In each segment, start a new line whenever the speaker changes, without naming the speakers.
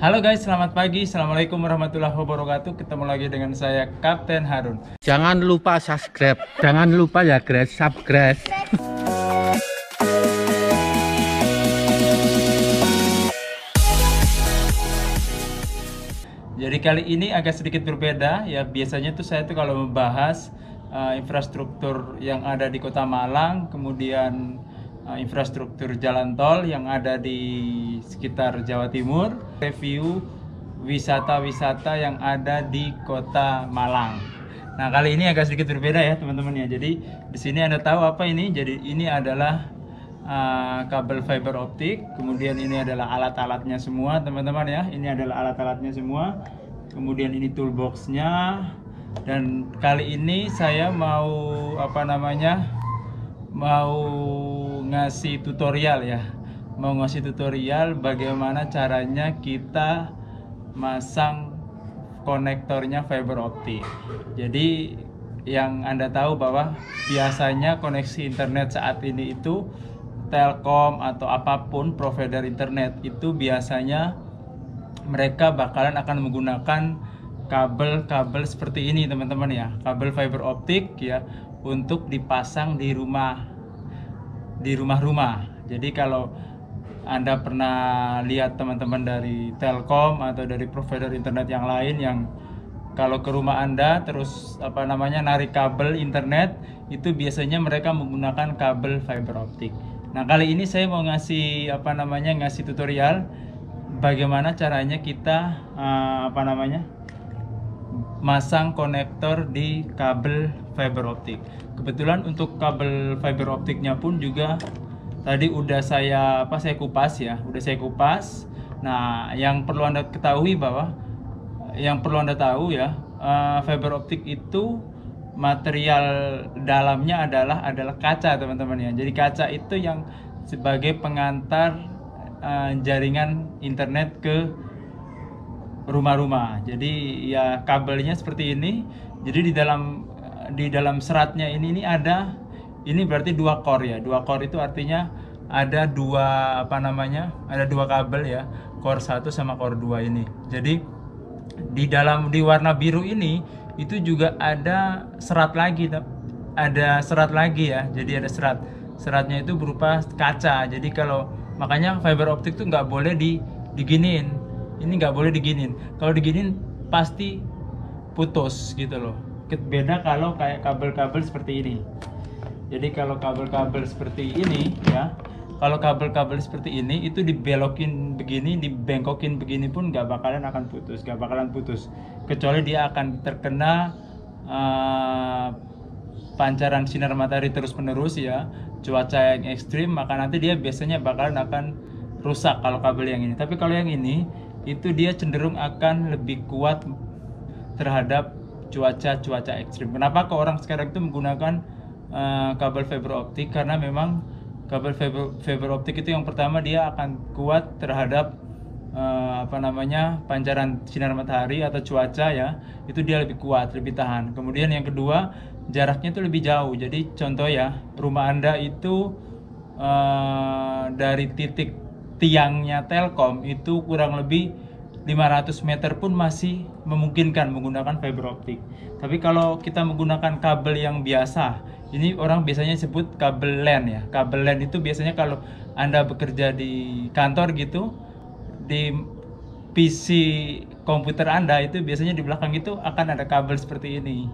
Halo guys, selamat pagi. Assalamualaikum warahmatullahi wabarakatuh. Ketemu lagi dengan saya, Kapten Harun.
Jangan lupa subscribe. Jangan lupa ya guys, subscribe.
Jadi kali ini agak sedikit berbeda ya. Biasanya tuh saya tuh kalau membahas infrastruktur yang ada di Kota Malang, kemudian infrastruktur jalan tol yang ada di sekitar Jawa Timur, review wisata-wisata yang ada di Kota Malang. Nah, kali ini agak sedikit berbeda ya, teman-teman ya. Jadi di sini Anda tahu apa ini? Jadi ini adalah kabel fiber optik, kemudian ini adalah alat-alatnya semua, teman-teman ya. Ini adalah alat-alatnya semua. Kemudian ini toolboxnya. Dan kali ini saya mau mau ngasih tutorial ya, mau ngasih tutorial bagaimana caranya kita masang konektornya fiber optik. Jadi yang Anda tahu bahwa biasanya koneksi internet saat ini itu Telkom atau apapun provider internet itu biasanya mereka bakalan akan menggunakan kabel-kabel seperti ini, teman-teman ya, kabel fiber optik ya, untuk dipasang di rumah-rumah. Jadi kalau Anda pernah lihat teman-teman dari Telkom atau dari provider internet yang lain yang kalau ke rumah Anda terus narik kabel internet, itu biasanya mereka menggunakan kabel fiber optik. Nah, kali ini saya mau ngasih ngasih tutorial bagaimana caranya kita masang konektor di kabel fiber optik. Kebetulan untuk kabel fiber optiknya pun juga tadi udah saya kupas ya, Nah, yang perlu Anda tahu ya, fiber optik itu material dalamnya adalah kaca, teman-teman ya. Jadi kaca itu yang sebagai pengantar jaringan internet ke rumah-rumah. Jadi ya kabelnya seperti ini. Jadi di dalam seratnya ini ada, ini berarti 2 core ya. 2 core itu artinya ada dua kabel ya, core 1 sama core 2 ini. Jadi di warna biru ini itu juga ada serat lagi ya. Jadi ada seratnya itu berupa kaca. Jadi makanya fiber optik tuh nggak boleh diginiin. Ini nggak boleh diginiin. Kalau diginiin pasti putus gitu loh. Beda kalau kayak kabel-kabel seperti ini. Jadi kalau kabel-kabel seperti ini ya, kalau kabel-kabel seperti ini itu dibelokin begini, dibengkokin begini pun nggak bakalan putus. Kecuali dia akan terkena pancaran sinar matahari terus-menerus ya, cuaca yang ekstrim, maka nanti dia biasanya bakalan akan rusak kalau kabel yang ini. Tapi kalau yang ini itu dia cenderung akan lebih kuat terhadap cuaca ekstrim. Kenapa kok orang sekarang itu menggunakan kabel fiber optik? Karena memang kabel fiber optik itu yang pertama dia akan kuat terhadap pancaran sinar matahari atau cuaca ya. Itu dia lebih kuat, lebih tahan. Kemudian yang kedua, jaraknya itu lebih jauh. Jadi contoh ya, rumah Anda itu dari titik tiangnya Telkom itu kurang lebih 500 meter pun masih memungkinkan menggunakan fiber optik. Tapi kalau kita menggunakan kabel yang biasa, ini orang biasanya sebut kabel LAN ya. Kabel LAN itu biasanya kalau Anda bekerja di kantor gitu, di PC komputer Anda itu biasanya di belakang itu akan ada kabel seperti ini.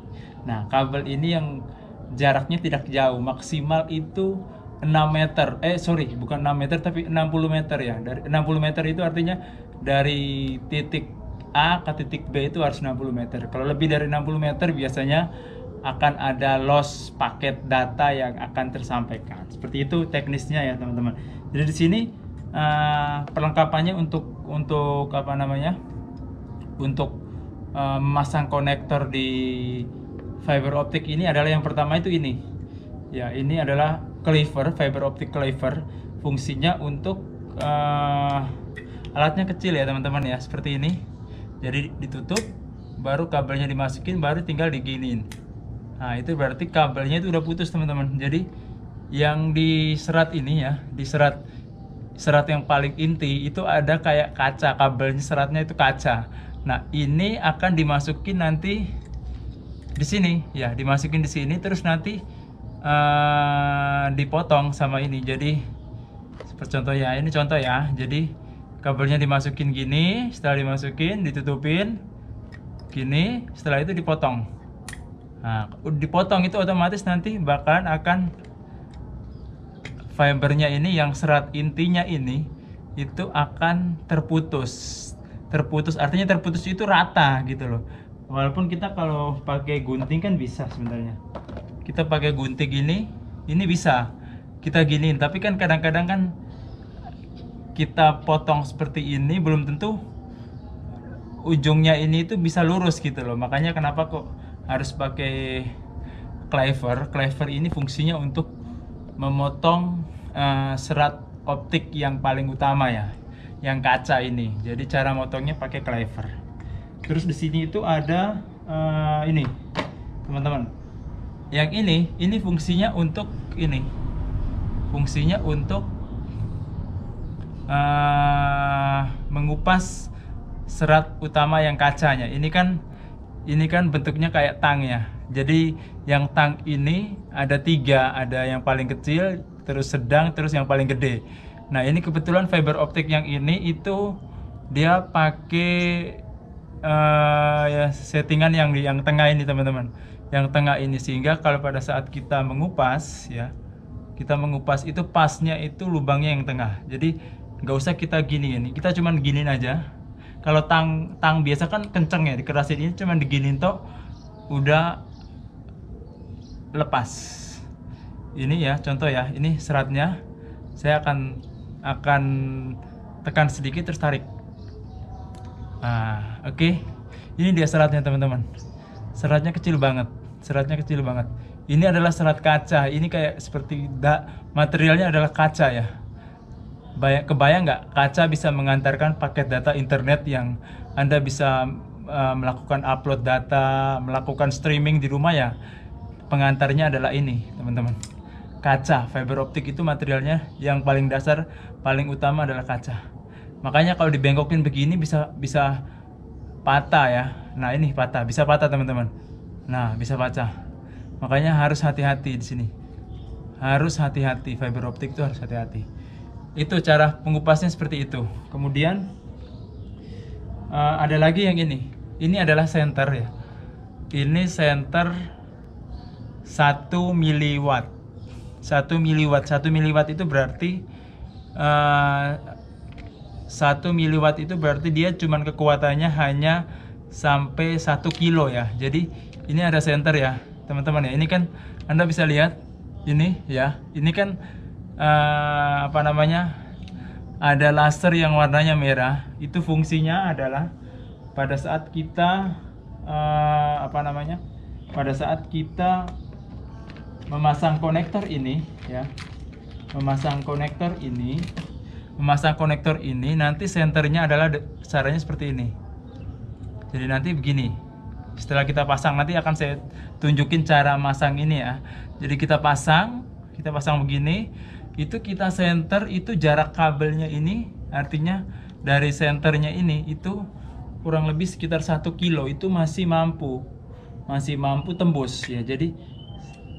Nah, kabel ini yang jaraknya tidak jauh, maksimal itu 6 meter, bukan 6 meter tapi 60 meter ya. Dari 60 meter itu artinya dari titik A ke titik B itu harus 60 meter. Kalau lebih dari 60 meter biasanya akan ada loss paket data yang akan tersampaikan. Seperti itu teknisnya ya, teman-teman. Jadi di sini perlengkapannya untuk memasang konektor di fiber optik ini adalah yang pertama itu ini. Ya, ini adalah cleaver, fiber optic cleaver. Fungsinya untuk alatnya kecil ya, teman-teman ya, seperti ini. Jadi ditutup, baru kabelnya dimasukin, baru tinggal diginiin. Nah, itu berarti kabelnya itu udah putus, teman-teman. Jadi yang di serat ini ya, di serat serat yang paling inti itu ada kayak kaca, kabelnya seratnya itu kaca. Nah, ini akan dimasukin nanti di sini ya, dimasukin di sini terus nanti dipotong sama ini. Jadi seperti contoh ya, ini contoh ya. Jadi kabelnya dimasukin gini, setelah dimasukin ditutupin gini, setelah itu dipotong. Nah, dipotong itu otomatis nanti bakalan akan fibernya ini yang serat intinya ini itu akan terputus. Terputus artinya terputus itu rata gitu loh. Walaupun kita kalau pakai gunting kan bisa sebenarnya. Kita pakai gunting ini bisa kita giniin, tapi kan kadang-kadang kan kita potong seperti ini belum tentu ujungnya ini itu bisa lurus gitu loh. Makanya kenapa kok harus pakai cleaver. Cleaver ini fungsinya untuk memotong serat optik yang paling utama ya, yang kaca ini. Jadi cara motongnya pakai cleaver. Terus di sini itu ada ini teman-teman. Yang ini fungsinya untuk ini. Fungsinya untuk mengupas serat utama yang kacanya. Ini kan bentuknya kayak tang ya. Jadi yang tang ini ada 3, ada yang paling kecil, terus sedang, terus yang paling gede. Nah, ini kebetulan fiber optik yang ini itu dia pakai ya settingan yang di yang tengah ini teman-teman. Yang tengah ini, sehingga kalau pada saat kita mengupas ya, kita mengupas itu pasnya itu lubangnya yang tengah. Jadi nggak usah kita giniin, kita cuman giniin aja. Kalau tang biasa kan kenceng ya, dikerasin, ini cuman diginiin toh udah lepas. Ini ya contoh ya, ini seratnya. Saya akan tekan sedikit terus tarik. Nah, oke. Ini dia seratnya teman-teman. Seratnya kecil banget. Ini adalah serat kaca. Ini kayak seperti materialnya adalah kaca ya. Kebayang nggak kaca bisa mengantarkan paket data internet yang Anda bisa melakukan upload data, melakukan streaming di rumah ya. Pengantarnya adalah ini teman-teman. Kaca, fiber optik itu materialnya yang paling dasar, paling utama adalah kaca. Makanya kalau dibengkokin begini bisa patah ya. Nah, ini patah, bisa patah teman-teman. Nah, bisa pecah. Makanya harus hati-hati di sini. Harus hati-hati, fiber optik itu harus hati-hati. Itu cara pengupasnya seperti itu. Kemudian ada lagi yang ini. Ini adalah senter ya. Ini senter 1 miliwatt. 1 miliwatt itu berarti 1 miliwatt itu berarti dia cuman kekuatannya hanya sampai 1 kilo ya. Jadi ini ada senter ya teman-teman ya. Ini kan Anda bisa lihat ini ya. Ini kan apa namanya, ada laser yang warnanya merah. Itu fungsinya adalah pada saat kita pada saat kita memasang konektor ini ya, memasang konektor ini nanti senternya adalah caranya seperti ini. Jadi nanti begini, setelah kita pasang nanti akan saya tunjukin cara masang ini ya. Jadi kita pasang begini, itu kita senter, itu jarak kabelnya ini artinya dari senternya ini itu kurang lebih sekitar 1 kilo, itu masih mampu tembus ya. Jadi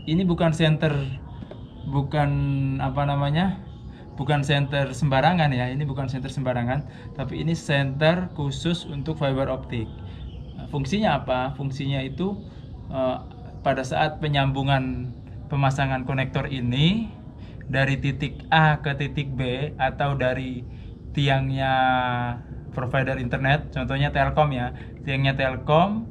ini bukan senter, bukan senter sembarangan ya. Ini bukan senter sembarangan, tapi ini senter khusus untuk fiber optik. Fungsinya apa? Fungsinya itu pada saat penyambungan pemasangan konektor ini dari titik A ke titik B atau dari tiangnya provider internet, contohnya Telkom ya, tiangnya Telkom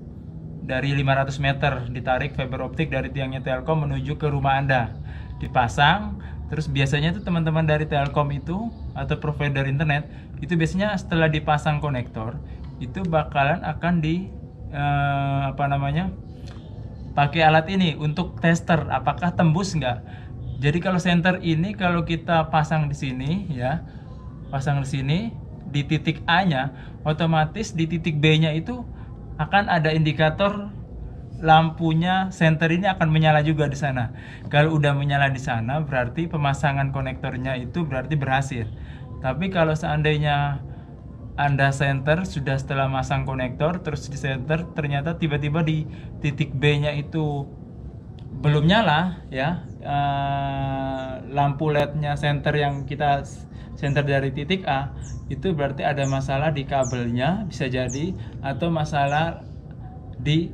dari 500 meter ditarik fiber optik dari tiangnya Telkom menuju ke rumah Anda, dipasang. Terus biasanya tuh teman-teman dari Telkom itu atau provider internet itu biasanya setelah dipasang konektor itu bakalan akan pakai alat ini untuk tester apakah tembus nggak. Jadi kalau senter ini kalau kita pasang di sini ya, pasang di sini di titik A-nya, otomatis di titik B-nya itu akan ada indikator lampunya senter ini akan menyala juga di sana. Kalau udah menyala di sana berarti pemasangan konektornya itu berarti berhasil. Tapi kalau seandainya Anda center sudah setelah masang konektor terus di center ternyata tiba-tiba di titik B-nya itu belum nyala ya, lampu LED-nya center yang kita center dari titik A itu berarti ada masalah di kabelnya bisa jadi, atau masalah di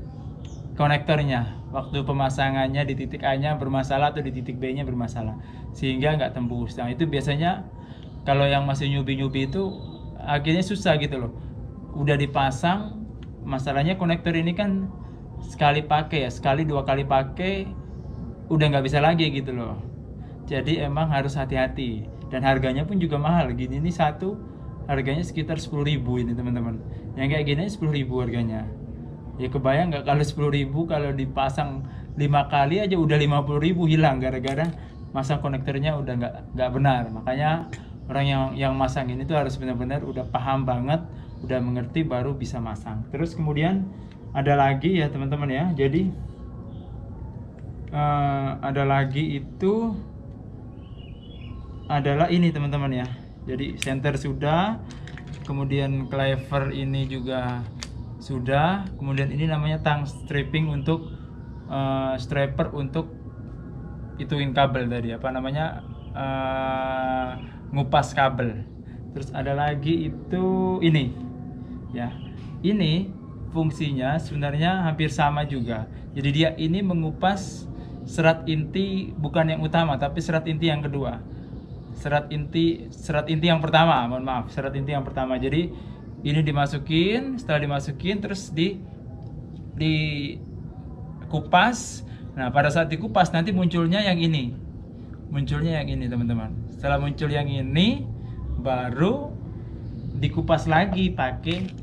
konektornya waktu pemasangannya di titik A-nya bermasalah atau di titik B-nya bermasalah sehingga nggak tembus. Nah itu biasanya kalau yang masih nyubi-nyubi itu akhirnya susah gitu loh. Udah dipasang, masalahnya konektor ini kan sekali pakai ya, sekali dua kali pakai udah nggak bisa lagi gitu loh. Jadi emang harus hati-hati dan harganya pun juga mahal. Gini ini satu harganya sekitar 10.000 ini teman-teman. Yang kayak gini 10.000 harganya. Ya kebayang nggak kalau 10.000 kalau dipasang 5 kali aja udah 50.000 hilang gara-gara masang konektornya udah nggak benar. Makanya orang yang masang ini tuh harus benar-benar udah paham banget, udah mengerti baru bisa masang. Terus kemudian ada lagi ya teman-teman ya. Jadi ada lagi itu adalah ini teman-teman ya. Jadi center sudah, kemudian clever ini juga sudah, kemudian ini namanya tang stripping untuk strapper untuk ituin kabel tadi apa namanya, ngupas kabel. Terus ada lagi itu ini ya, ini fungsinya sebenarnya hampir sama juga. Jadi dia ini mengupas serat inti, bukan yang utama tapi serat inti yang kedua, serat inti yang pertama, mohon maaf, serat inti yang pertama. Jadi ini dimasukin, setelah dimasukin terus di kupas. Nah pada saat dikupas nanti munculnya yang ini, teman-teman. Setelah muncul yang ini baru dikupas lagi pakai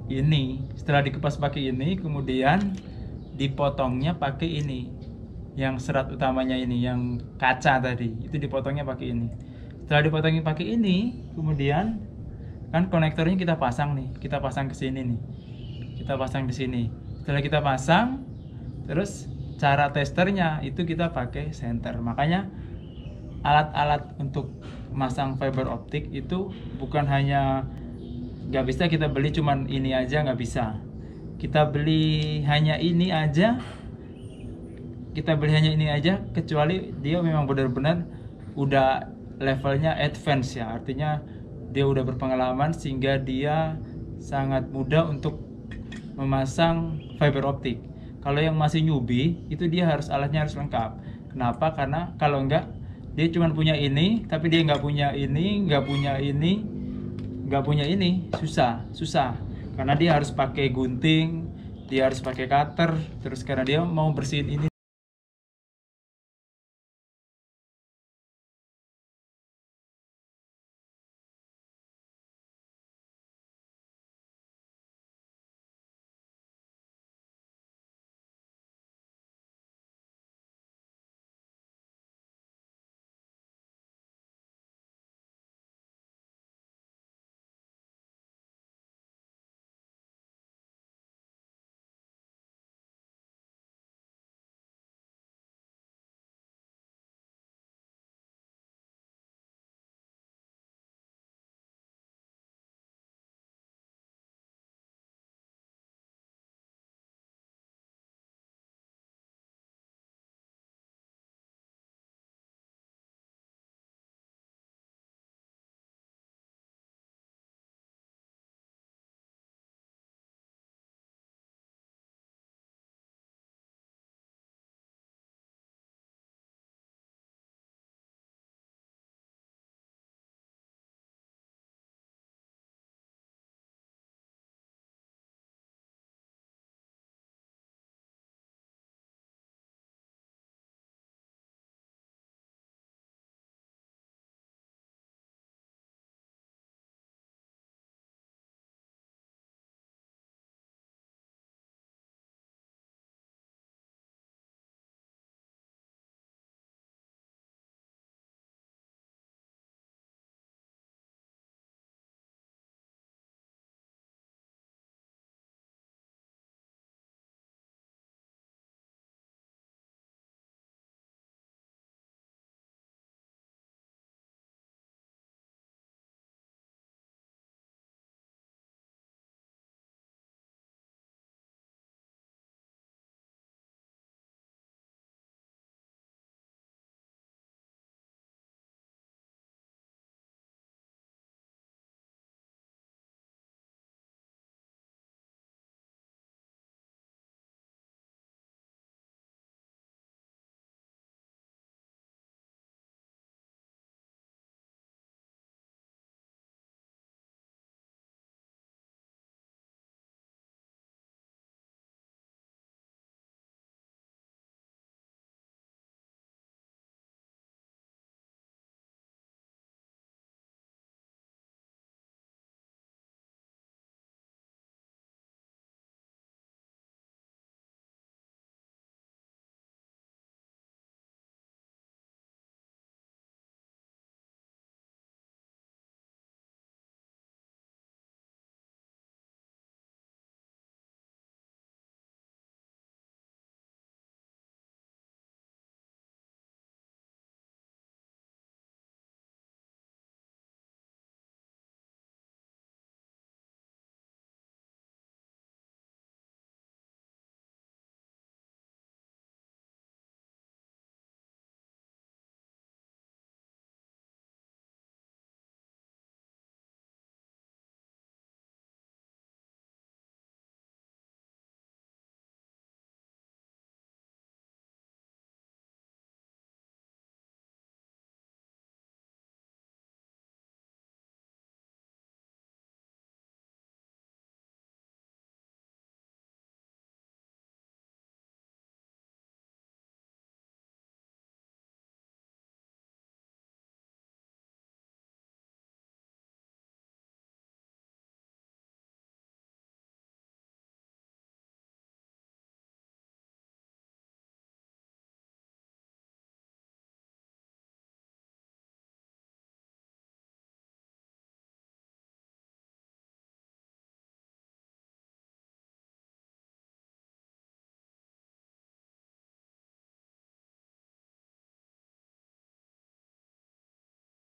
ini. Setelah dikupas pakai ini kemudian dipotongnya pakai ini, yang serat utamanya ini, yang kaca tadi itu dipotongnya pakai ini. Setelah dipotongnya pakai ini kemudian kan konektornya kita pasang nih, kita pasang ke sini nih, kita pasang di sini. Setelah kita pasang terus cara testernya itu kita pakai senter. Makanya alat-alat untuk masang fiber optik itu bukan hanya, nggak bisa kita beli cuman ini aja, nggak bisa. Kita beli hanya ini aja, kecuali dia memang benar-benar udah levelnya advance ya, artinya dia udah berpengalaman sehingga dia sangat mudah untuk memasang fiber optik. Kalau yang masih newbie itu dia alatnya harus lengkap. Kenapa? Karena kalau enggak dia cuma punya ini tapi dia nggak punya ini, susah karena dia harus pakai gunting, dia harus pakai cutter, terus karena dia mau bersihin ini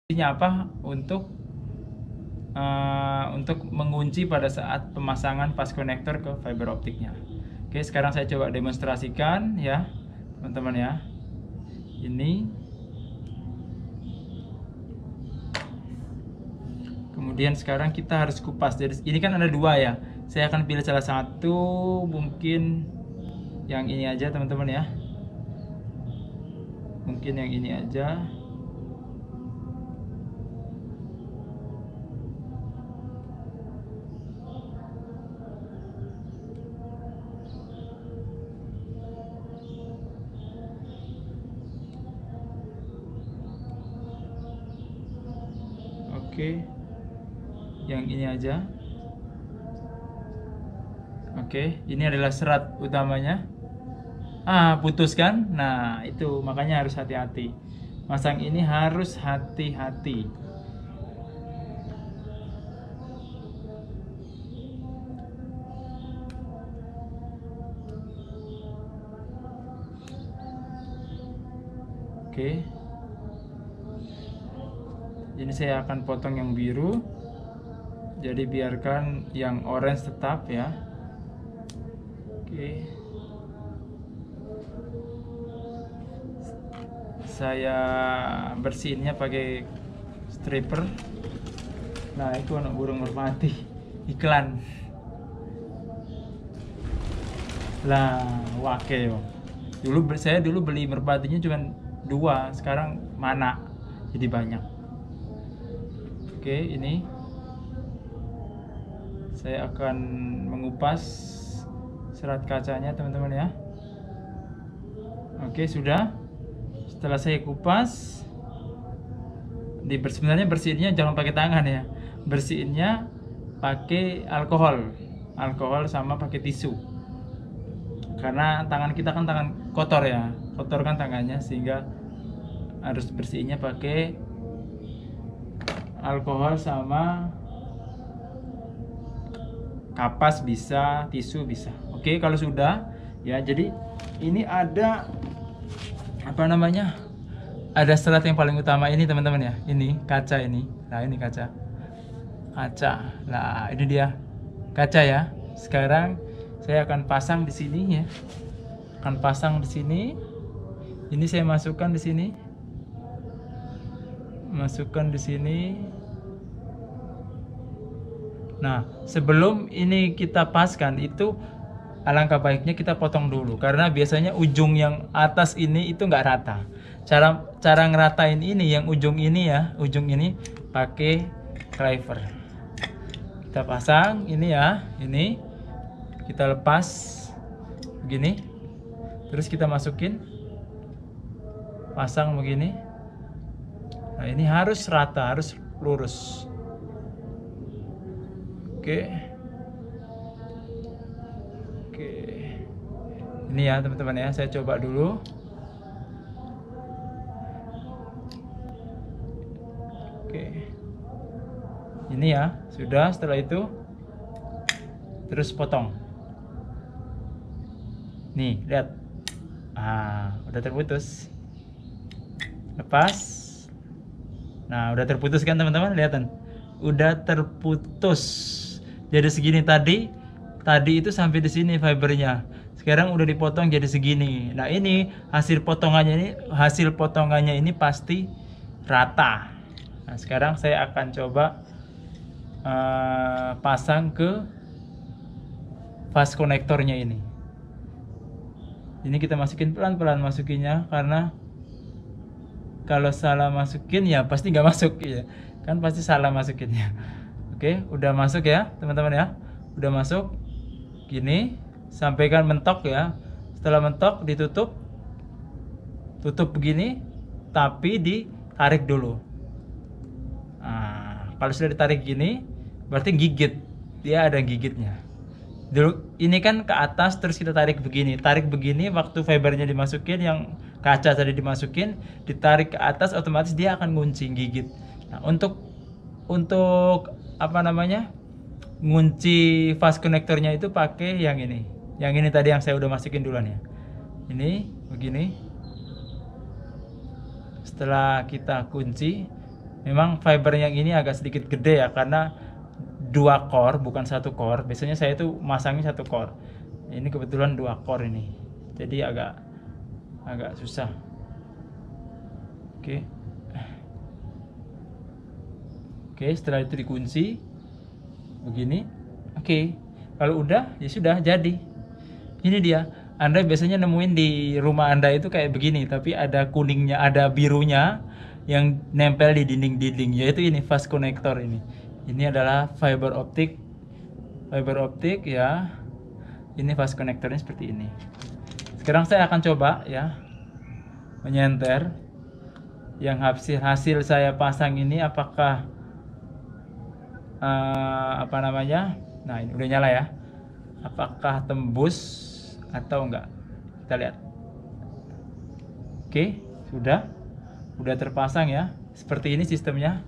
Fungsinya apa? Untuk mengunci pada saat pemasangan fast connector ke fiber optiknya. Oke, sekarang saya coba demonstrasikan ya, teman-teman ya. Ini. Kemudian sekarang kita harus kupas. Jadi ini kan ada dua ya. Saya akan pilih salah satu, mungkin yang ini aja teman-teman ya. Mungkin yang ini aja. Oke, yang ini aja. Oke, ini adalah serat utamanya. Putus kan? Nah, itu makanya harus hati-hati. Masang ini harus hati-hati. Oke. Ini saya akan potong yang biru. Jadi biarkan yang orange tetap ya. Oke. Saya bersihinnya pakai striper. Nah, itu anak burung merpati iklan. Lah, wake yo. Saya dulu beli merpatinya cuma 2, sekarang mana? Jadi banyak. Oke, ini saya akan mengupas serat kacanya teman-teman ya. Oke, sudah. Setelah saya kupas, sebenarnya bersihinnya jangan pakai tangan ya. Bersihinnya pakai alkohol sama pakai tisu. Karena tangan kita kan tangan kotor ya, kotor kan tangannya, sehingga harus bersihinnya pakai alkohol sama kapas bisa, tisu bisa. Oke, kalau sudah ya, jadi ini ada apa namanya? Ada serat yang paling utama ini teman-teman ya. Ini kaca ini. Nah, ini kaca. Nah, ini dia kaca ya. Sekarang saya akan pasang di sini ya. Akan pasang di sini. Ini saya masukkan di sini. Masukkan di sini. Nah, sebelum ini kita paskan itu alangkah baiknya kita potong dulu, karena biasanya ujung yang atas ini itu nggak rata. Cara ngeratain ini yang ujung ini ya, ujung ini pakai cleaver. Kita pasang ini ya, ini kita lepas begini, terus kita masukin, pasang begini. Nah, ini harus rata, harus lurus. Oke. Ini ya teman-teman ya, saya coba dulu. Oke. Ini ya, sudah. Setelah itu terus potong. Nih, lihat. Udah terputus. Lepas. Nah, udah terputus kan teman-teman, lihat. Udah terputus. Jadi segini tadi itu sampai di sini fibernya. Sekarang udah dipotong jadi segini. Nah, ini hasil potongannya ini pasti rata. Nah, sekarang saya akan coba pasang ke fast connectornya ini. Ini kita masukin pelan-pelan masukinnya, karena kalau salah masukin ya pasti nggak masuk ya. Kan pasti salah masukinnya. Oke, udah masuk ya teman-teman ya. Udah masuk. Gini, sampaikan mentok ya. Setelah mentok ditutup. Tutup begini, tapi ditarik dulu. Nah, kalau sudah ditarik gini, berarti gigit. Dia ada gigitnya. Dulu ini kan ke atas, terus kita tarik begini. Tarik begini, waktu fibernya dimasukin, yang kaca tadi dimasukin, ditarik ke atas, otomatis dia akan ngunci, gigit. Nah, untuk apa namanya, ngunci fast connectornya itu pakai yang ini. Yang ini tadi yang saya udah masukin duluan ya. Ini begini. Setelah kita kunci, Memang fiber yang ini agak sedikit gede ya, karena 2 core bukan 1 core. Biasanya saya tuh masangnya 1 core. Ini kebetulan 2 core ini, jadi agak susah. Oke. Oke, setelah itu dikunci begini. Oke, kalau udah ya sudah jadi. Ini dia. Anda biasanya nemuin di rumah Anda itu kayak begini, tapi ada kuningnya, ada birunya yang nempel di dinding-dinding, yaitu ini fast connector ini. Ini adalah fiber optik ya. Ini fast connectornya seperti ini. Sekarang saya akan coba ya menyenter yang hasil saya pasang ini, apakah apa namanya? Nah, ini udah nyala ya. Apakah tembus atau enggak? Kita lihat. Oke, udah terpasang ya. Seperti ini sistemnya.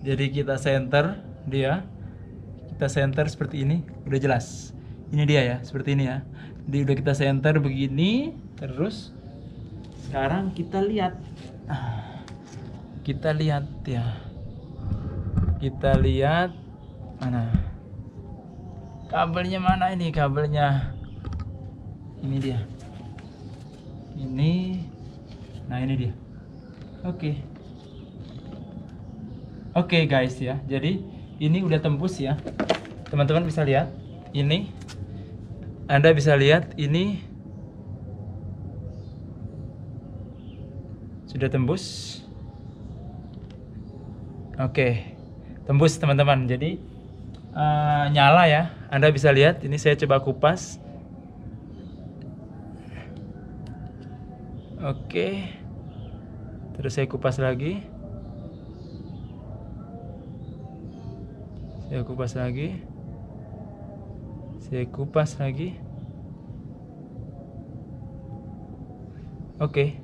Jadi kita center dia. Kita center seperti ini, udah jelas. Ini dia ya, seperti ini ya. Jadi udah kita center begini, terus sekarang kita lihat. Kita lihat ya. Kita lihat mana? Kabelnya mana ini? Kabelnya. Ini dia. Ini. Nah, ini dia. Oke. Oke guys ya. Jadi ini udah tembus ya. Teman-teman bisa lihat. Ini. Anda bisa lihat ini sudah tembus. Oke. Tembus teman-teman. Jadi nyala ya. Anda bisa lihat. Ini saya coba kupas. Oke. Terus saya kupas lagi. Saya kupas lagi. Oke.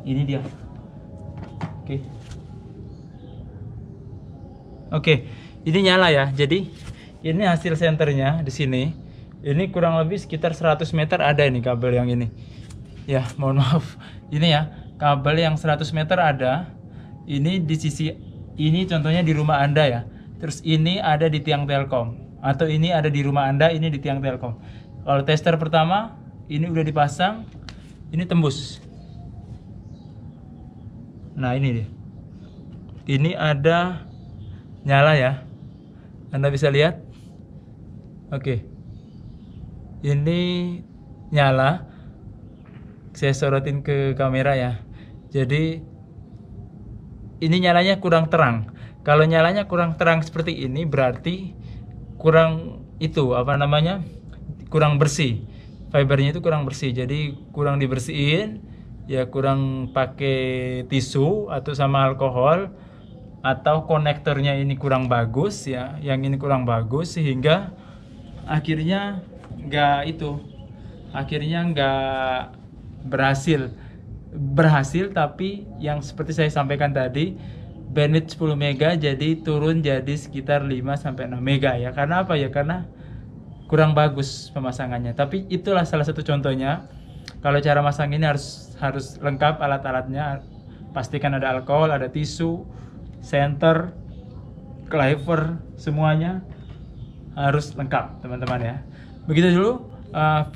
Ini dia. Oke, ini nyala ya. Jadi ini hasil senternya di sini. Ini kurang lebih sekitar 100 meter ada ini kabel yang ini. Ya, mohon maaf. Ini ya, kabel yang 100 meter ada. Ini di sisi ini contohnya di rumah Anda ya. Terus ini ada di tiang Telkom, atau ini ada di rumah Anda, ini di tiang Telkom. Kalau tester pertama ini udah dipasang, ini tembus. Nah, ini dia. Ini ada nyala ya. Anda bisa lihat. Oke. Ini nyala. Saya sorotin ke kamera ya. Jadi ini nyalanya kurang terang. Kalau nyalanya kurang terang seperti ini berarti kurang itu apa namanya? Kurang bersih. Fibernya itu kurang bersih. Jadi kurang dibersihin, ya kurang pakai tisu atau sama alkohol, atau konektornya ini kurang bagus ya. Yang ini kurang bagus sehingga akhirnya nggak berhasil, tapi yang seperti saya sampaikan tadi, bandwidth 10 mega jadi turun jadi sekitar 5-6 mega ya. Karena apa ya? Karena kurang bagus pemasangannya. Tapi itulah salah satu contohnya. Kalau cara masang ini harus lengkap alat-alatnya. Pastikan ada alkohol, ada tisu, center, clever, semuanya harus lengkap teman-teman ya. Begitu dulu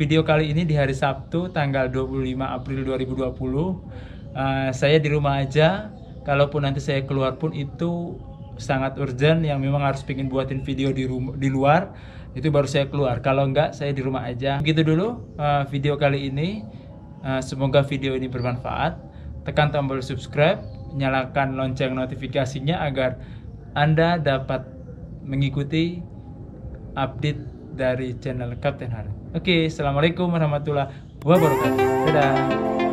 video kali ini di hari Sabtu tanggal 25 April 2020. Saya di rumah aja. Kalaupun nanti saya keluar pun itu sangat urgent, yang memang harus pengen buatin video di luar, itu baru saya keluar. Kalau enggak, saya di rumah aja. Begitu dulu video kali ini. Semoga video ini bermanfaat. Tekan tombol subscribe, nyalakan lonceng notifikasinya agar Anda dapat mengikuti update dari channel Kapten Harun. Oke, assalamualaikum warahmatullahi wabarakatuh. Dadah.